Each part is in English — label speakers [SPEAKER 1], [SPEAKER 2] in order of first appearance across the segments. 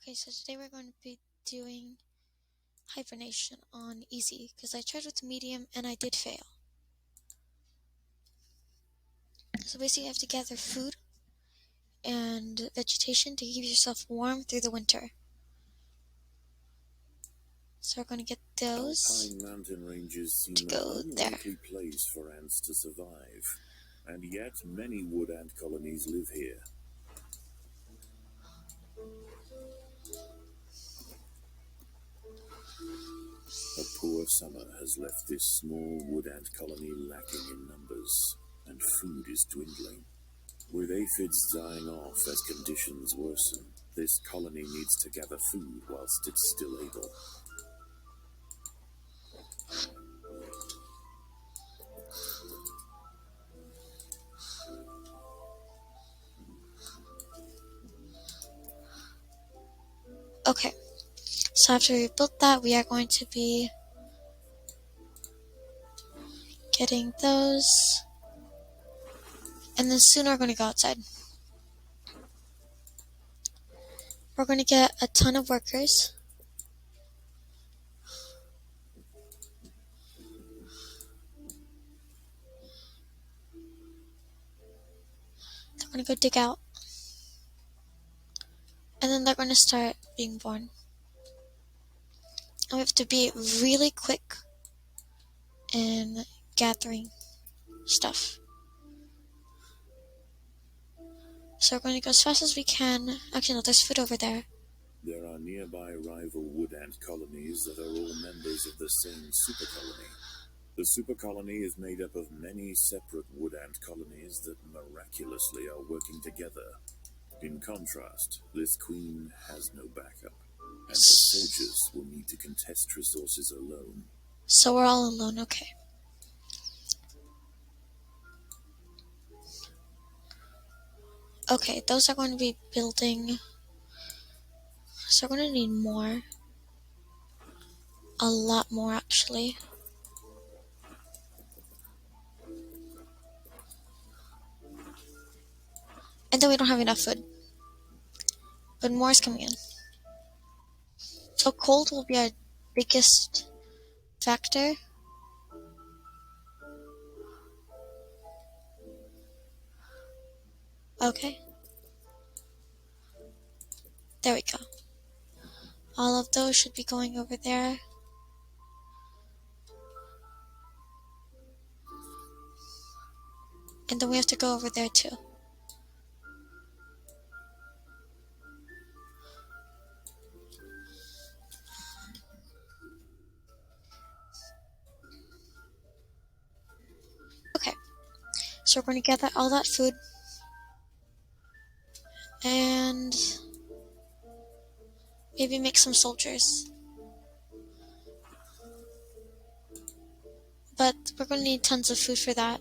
[SPEAKER 1] Okay, so today we're going to be doing hibernation on easy because I tried with medium and I did fail. So basically you have to gather food and vegetation to keep yourself warm through the winter. So we're going to get those
[SPEAKER 2] Alpine mountain ranges seem
[SPEAKER 1] to go
[SPEAKER 2] an
[SPEAKER 1] there.
[SPEAKER 2] unlikely place for ants to survive, and yet many wood ant colonies live here. A poor summer has left this small wood ant colony lacking in numbers, and food is dwindling. With aphids dying off as conditions worsen, this colony needs to gather food whilst it's still able.
[SPEAKER 1] Okay, so after we built that, we are going to be getting those, and then soon we're going to go outside. We're going to get a ton of workers. They're going to go dig out. And then they're going to start being born. And we have to be really quick in gathering stuff. So we're going to go as fast as we can. Actually, no, there's food over there.
[SPEAKER 2] There are nearby rival wood ant colonies that are all members of the same supercolony. The supercolony is made up of many separate wood ant colonies that miraculously are working together. In contrast, this queen has no backup, and her soldiers will need to contest resources alone.
[SPEAKER 1] So we're all alone, okay. Okay, those are going to be building. So we're going to need more. A lot more, actually. And then we don't have enough food. But more is coming in. So cold will be our biggest factor. Okay. There we go. All of those should be going over there. And then we have to go over there too. Okay. So we're going to gather all that food. And maybe make some soldiers. But we're going to need tons of food for that.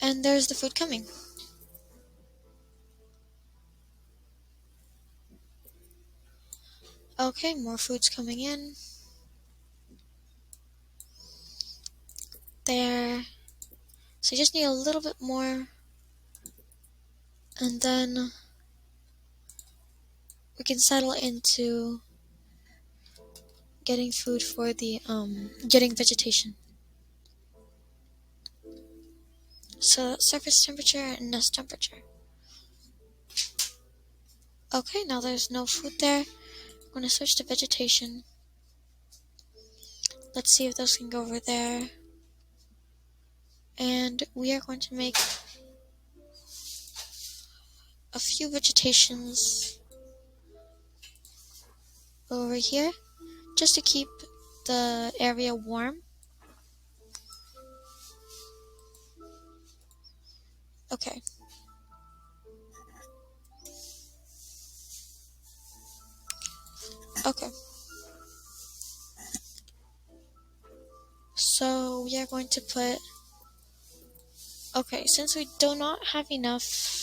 [SPEAKER 1] And there's the food coming. Okay, more food's coming in. There. So you just need a little bit more. And then we can settle into getting food for the, getting vegetation. So surface temperature and nest temperature. Okay, now there's no food there. I'm going to switch to vegetation. Let's see if those can go over there. And we are going to make a few vegetations over here just to keep the area warm. Okay. Okay. So we are going to put, okay, since we do not have enough,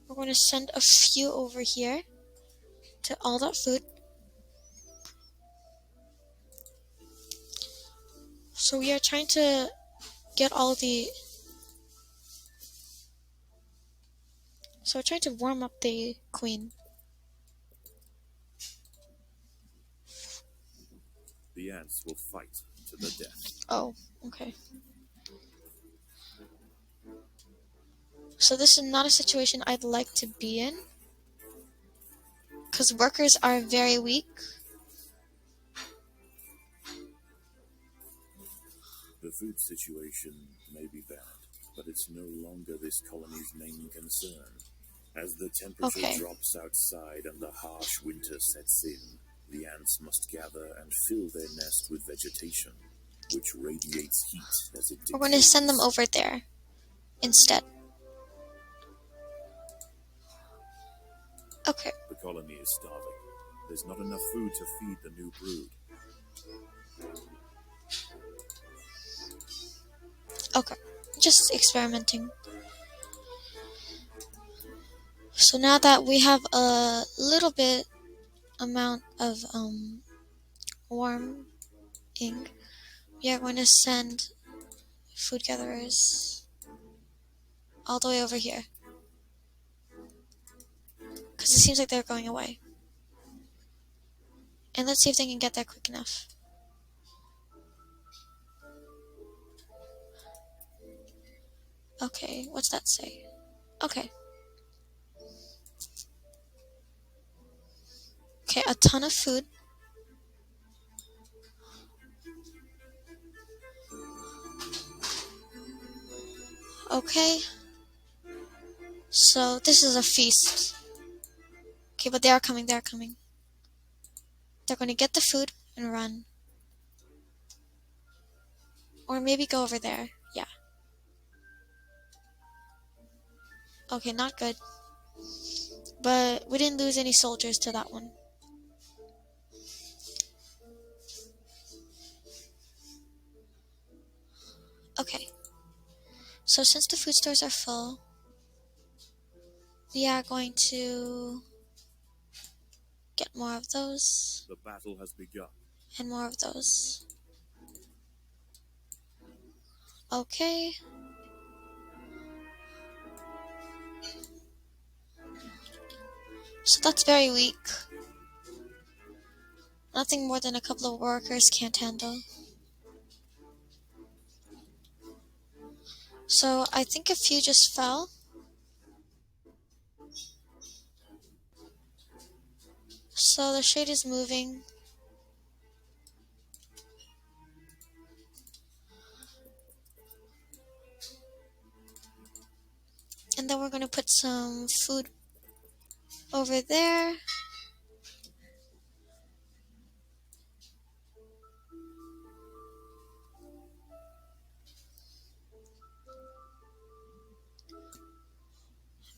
[SPEAKER 1] we're going to send a few over here to all that food. So we are trying to get all the So we're trying to warm up the queen.
[SPEAKER 2] The ants will fight to the death.
[SPEAKER 1] Oh, okay. So this is not a situation I'd like to be in, because workers are very weak.
[SPEAKER 2] The food situation may be bad, but it's no longer this colony's main concern. As the temperature
[SPEAKER 1] Okay.
[SPEAKER 2] drops outside and the harsh winter sets in, the ants must gather and fill their nest with vegetation, which radiates heat as it decays.
[SPEAKER 1] We're going to send them over there instead. Okay.
[SPEAKER 2] The colony is starving. There's not enough food to feed the new brood.
[SPEAKER 1] Okay. Just experimenting. So now that we have a little bit amount of warming, we are going to send food gatherers all the way over here. Because it seems like they're going away. And let's see if they can get there quick enough. Okay, what's that say? Okay. Okay, a ton of food. Okay. So this is a feast. Okay, but they are coming, they're coming. They're going to get the food and run. Or maybe go over there. Yeah. Okay, not good. But we didn't lose any soldiers to that one. Okay. So since the food stores are full, we are going to get more of those.
[SPEAKER 2] The battle has begun.
[SPEAKER 1] And more of those. Okay. So that's very weak. Nothing more than a couple of workers can't handle. So I think a few just fell. So the shade is moving. And then we're going to put some food over there.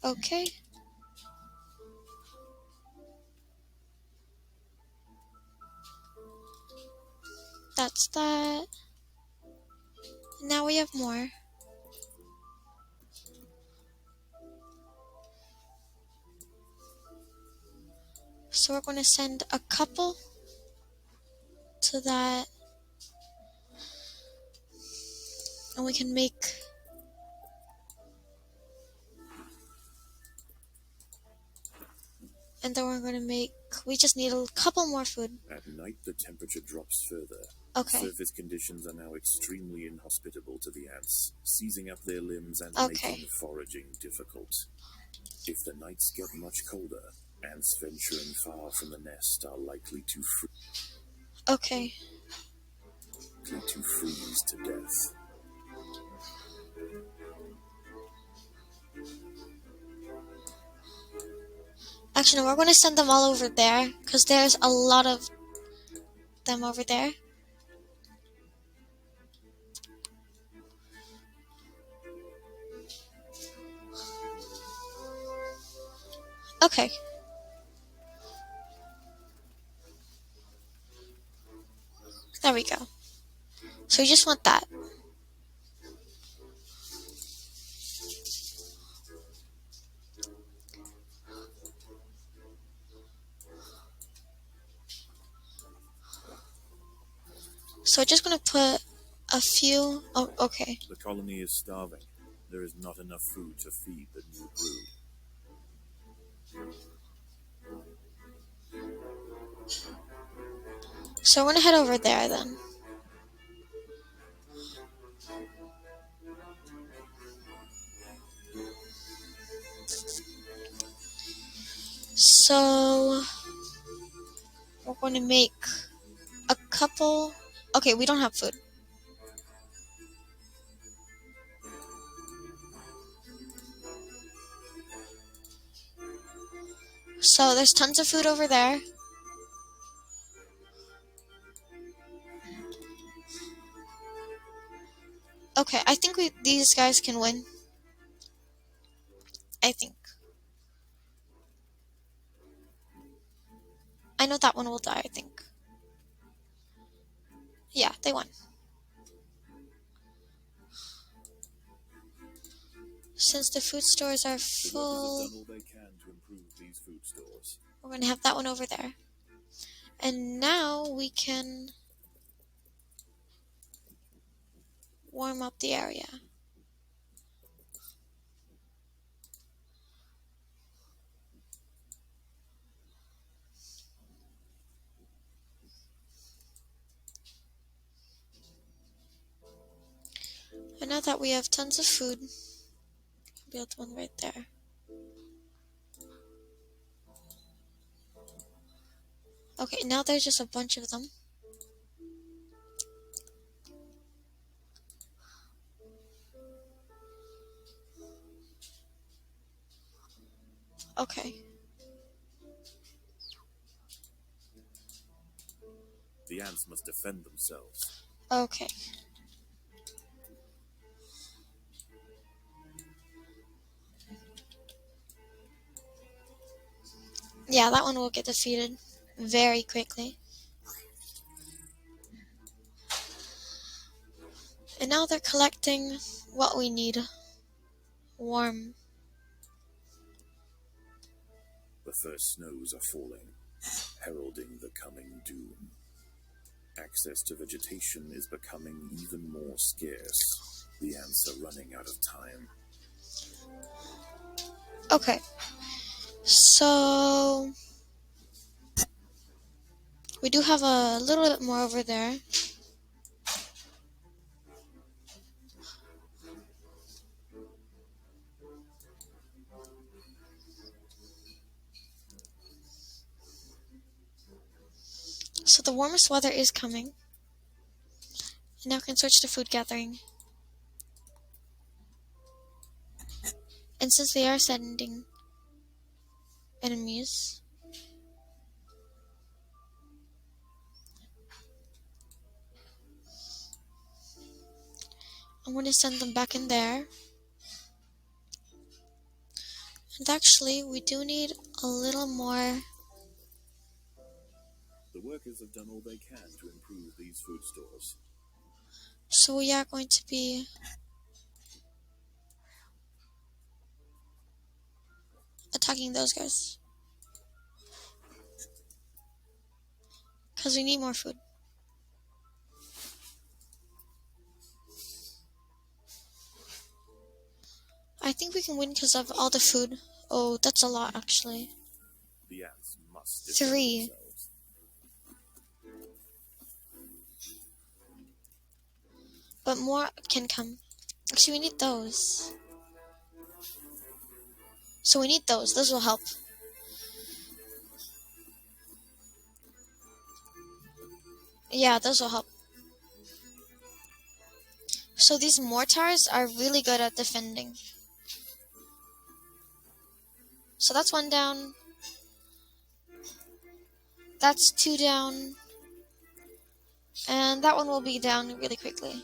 [SPEAKER 1] Okay. That's that. Now we have more. So we're going to send a couple to that. And we can make and then we're going to make we just need a couple more food.
[SPEAKER 2] At night, the temperature drops further.
[SPEAKER 1] Okay.
[SPEAKER 2] Surface conditions are now extremely inhospitable to the ants, seizing up their limbs and
[SPEAKER 1] Okay.
[SPEAKER 2] making foraging difficult. If the nights get much colder, ants venturing far from the nest are likely to
[SPEAKER 1] Okay.
[SPEAKER 2] freeze to death.
[SPEAKER 1] Actually, we're going to send them all over there because there's a lot of them over there. Okay. There we go. So we just want that. So we're just going to put a few. Oh, okay.
[SPEAKER 2] The colony is starving. There is not enough food to feed the new brood.
[SPEAKER 1] So we're gonna head over there then. So we're going to make a couple. Okay, we don't have food. So there's tons of food over there. Okay, I think these guys can win. I think. I know that one will die, I think. Yeah, they won. Since the food stores are
[SPEAKER 2] The workers
[SPEAKER 1] full,
[SPEAKER 2] have done all they can to improve these food stores.
[SPEAKER 1] we're going to have that one over there. And now we can warm up the area. And now that we have tons of food, build one right there. Okay, now there's just a bunch of them. Okay.
[SPEAKER 2] The ants must defend themselves.
[SPEAKER 1] Okay. Yeah, that one will get defeated very quickly. And now they're collecting what we need. Warm.
[SPEAKER 2] The first snows are falling, heralding the coming doom. Access to vegetation is becoming even more scarce. The ants are running out of time.
[SPEAKER 1] Okay. So we do have a little bit more over there. So the warmest weather is coming. And now we can switch to food gathering. And since they are sending enemies, I'm going to send them back in there. And actually, we do need a little more.
[SPEAKER 2] The workers have done all they can to improve these food stores.
[SPEAKER 1] So we are going to be attacking those guys. Because we need more food. I think we can win because of all the food. Oh, that's a lot actually.
[SPEAKER 2] The ants must defend
[SPEAKER 1] 3.
[SPEAKER 2] themselves.
[SPEAKER 1] But more can come. Actually, we need those. So we need those. Those will help. Yeah, those will help. So these mortars are really good at defending. So that's 1 down. That's 2 down. And that one will be down really quickly.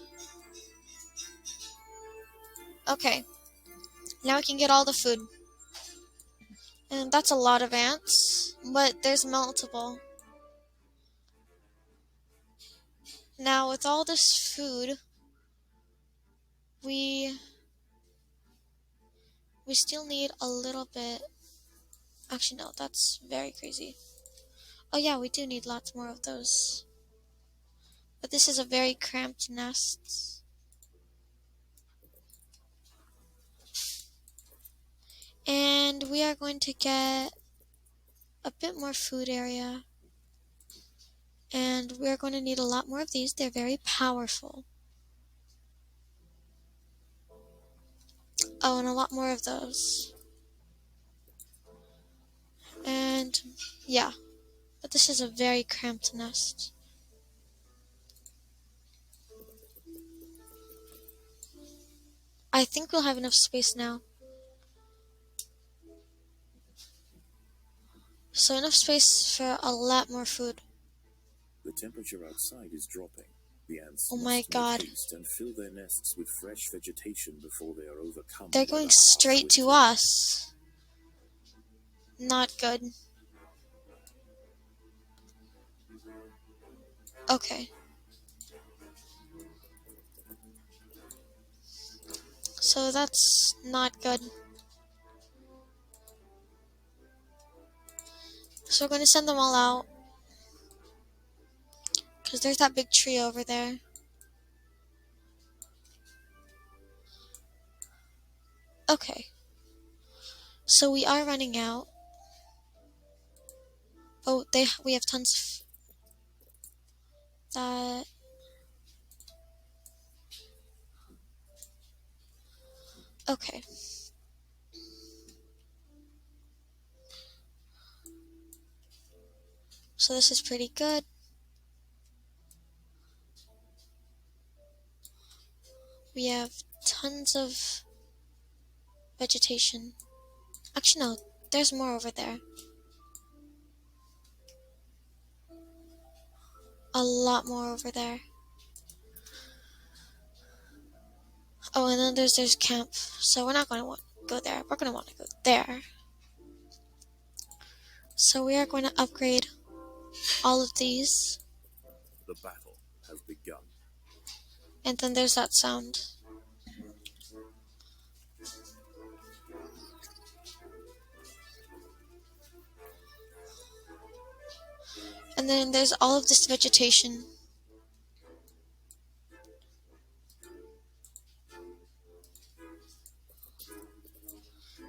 [SPEAKER 1] Okay. Now we can get all the food. And that's a lot of ants. But there's multiple. Now with all this food, we still need a little bit. Actually, no, that's very crazy. Oh yeah, we do need lots more of those. But this is a very cramped nest. And And we are going to get a bit more food area. And we're going to need a lot more of these. They're very powerful. Oh, and a lot more of those. And yeah, but this is a very cramped nest. I think we'll have enough space now. So enough space for a lot more food.
[SPEAKER 2] The temperature outside is dropping. The ants
[SPEAKER 1] Oh my
[SPEAKER 2] must
[SPEAKER 1] god.
[SPEAKER 2] make haste and fill their nests with fresh vegetation before they are overcome.
[SPEAKER 1] They're
[SPEAKER 2] by
[SPEAKER 1] going
[SPEAKER 2] the harsh
[SPEAKER 1] straight to
[SPEAKER 2] winter.
[SPEAKER 1] us. Not good. Okay. So that's not good. So we're going to send them all out. Because there's that big tree over there. Okay. So we are running out. Oh, we have tons of that. Okay. So this is pretty good. We have tons of vegetation. Actually, no, there's more over there. A lot more over there. Oh, and then there's camp. So we're not going to want to go there. We're going to want to go there. So we are going to upgrade all of these.
[SPEAKER 2] The battle has begun.
[SPEAKER 1] And then there's that sound. And then there's all of this vegetation.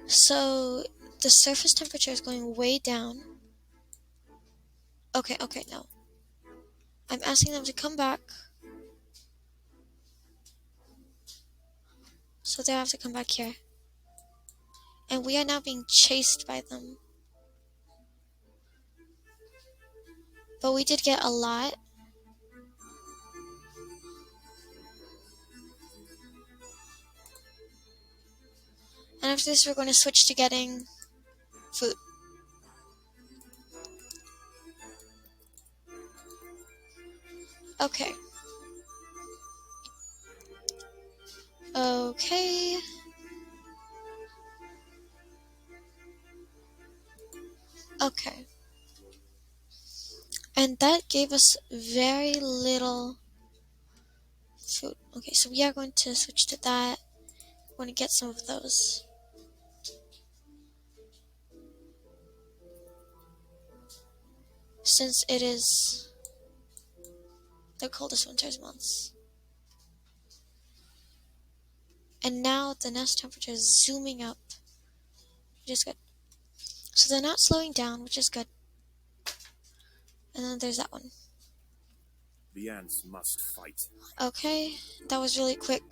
[SPEAKER 1] So the surface temperature is going way down. Okay, no. I'm asking them to come back. So they have to come back here. And we are now being chased by them. But we did get a lot. And after this, we're going to switch to getting food. Okay. Okay. Okay. And that gave us very little food. Okay, so we are going to switch to that. We want to get some of those. Since it is the coldest winter's months. And now the nest temperature is zooming up, which is good. So they're not slowing down, which is good. And then there's that one.
[SPEAKER 2] The ants must fight.
[SPEAKER 1] Okay, that was really quick.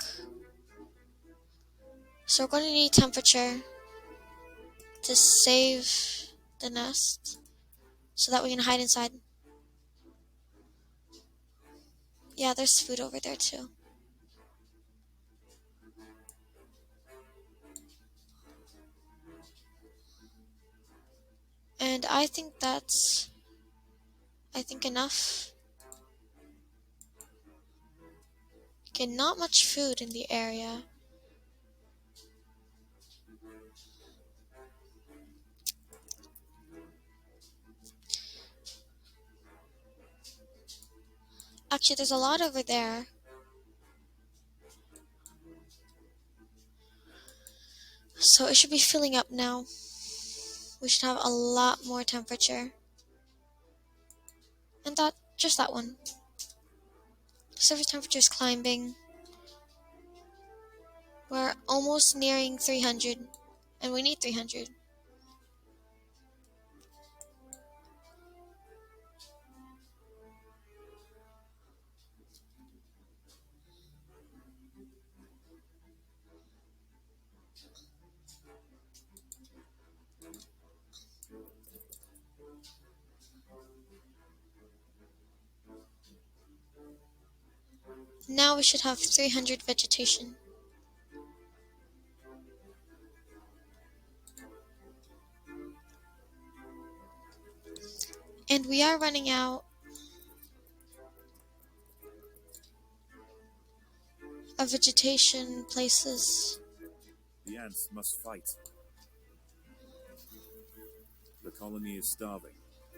[SPEAKER 1] So we're going to need temperature to save the nest so that we can hide inside. Yeah, there's food over there too. And I think that's enough. Okay, not much food in the area. Actually, there's a lot over there. So it should be filling up now. We should have a lot more temperature. And just that one. Surface temperature is climbing. We're almost nearing 300. And we need 300. Now we should have 300 vegetation. And we are running out of vegetation places.
[SPEAKER 2] The ants must fight. The colony is starving.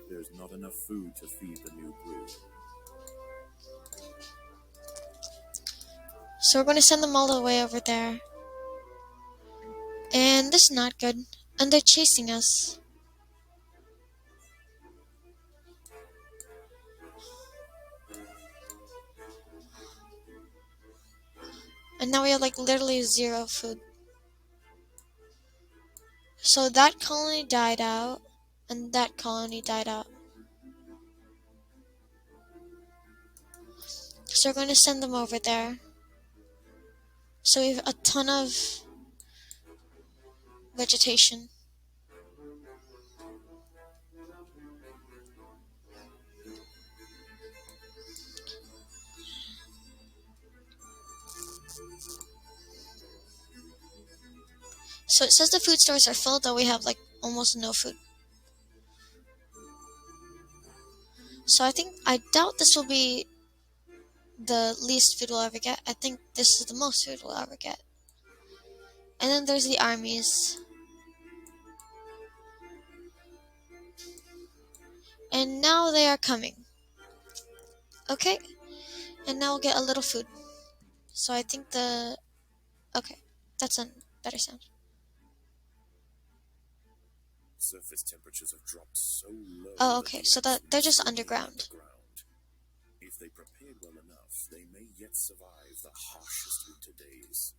[SPEAKER 2] There's not enough food to feed the new brood.
[SPEAKER 1] So we're going to send them all the way over there. And this is not good. And they're chasing us. And now we have like literally zero food. So that colony died out. And that colony died out. So we're going to send them over there. So we have a ton of vegetation. So it says the food stores are full, though we have like almost no food. So I doubt this will be the least food we'll ever get. I think this is the most food we'll ever get. And then there's the armies. And now they are coming. Okay. And now we'll get a little food. So I think okay. That's a better sound.
[SPEAKER 2] Surface temperatures have dropped so low.
[SPEAKER 1] Oh, okay. So they're just underground.
[SPEAKER 2] If they prepared well enough, they may yet survive the harshest winter days.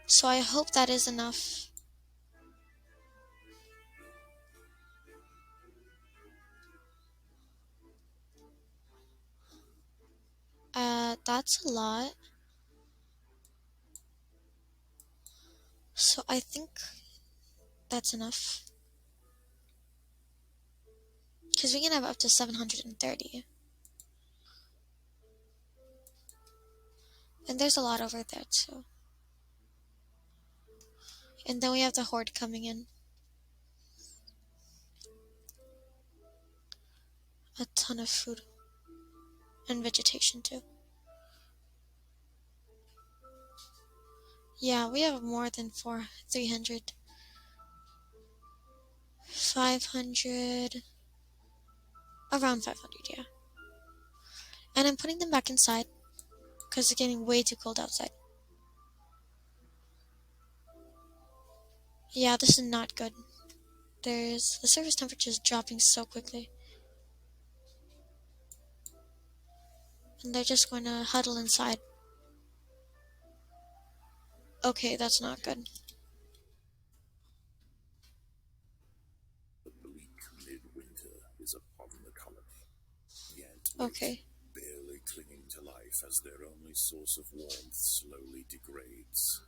[SPEAKER 1] So I hope that is enough. That's a lot. So I think that's enough. Because we can have up to 730. And there's a lot over there too. And then we have the horde coming in. A ton of food. And vegetation too. Yeah, we have more than 300. 500. Around 500, yeah. And I'm putting them back inside. Because it's getting way too cold outside. Yeah, this is not good. The surface temperature is dropping so quickly. And they're just going to huddle inside. Okay, that's not good.
[SPEAKER 2] The bleak midwinter is upon the colony. The ant
[SPEAKER 1] Okay.
[SPEAKER 2] barely clinging to life as their only source of warmth slowly degrades.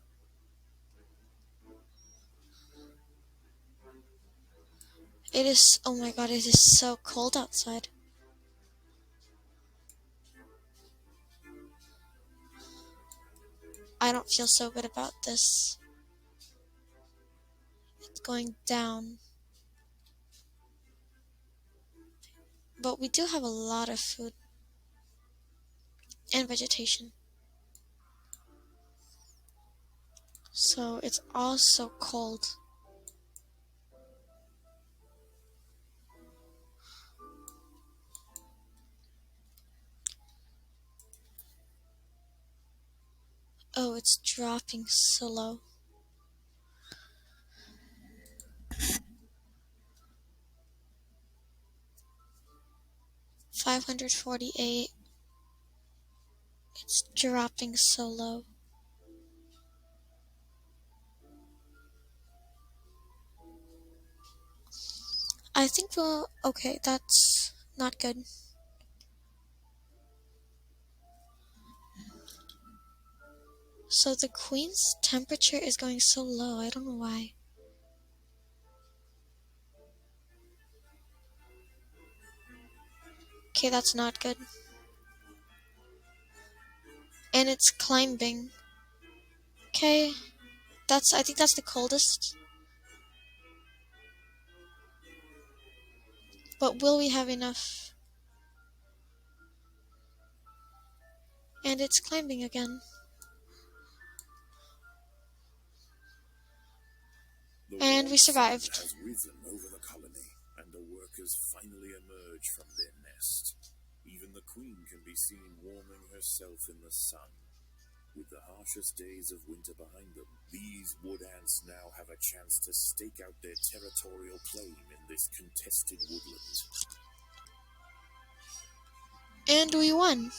[SPEAKER 1] Oh my god, it is so cold outside. I don't feel so good about this. It's going down. But we do have a lot of food. And vegetation. So it's all so cold. Oh, it's dropping so low. $548. It's dropping so low. I think okay, that's not good. So the queen's temperature is going so low. I don't know why. Okay, that's not good. And it's climbing. Okay, I think that's the coldest. But will we have enough? And it's climbing again. And we survived.
[SPEAKER 2] The sun has risen over the colony, and the workers finally emerge from their nest. Even the queen can be seen warming herself in the sun. With the harshest days of winter behind them, these wood ants now have a chance to stake out their territorial claim in this contested woodland.
[SPEAKER 1] And we won.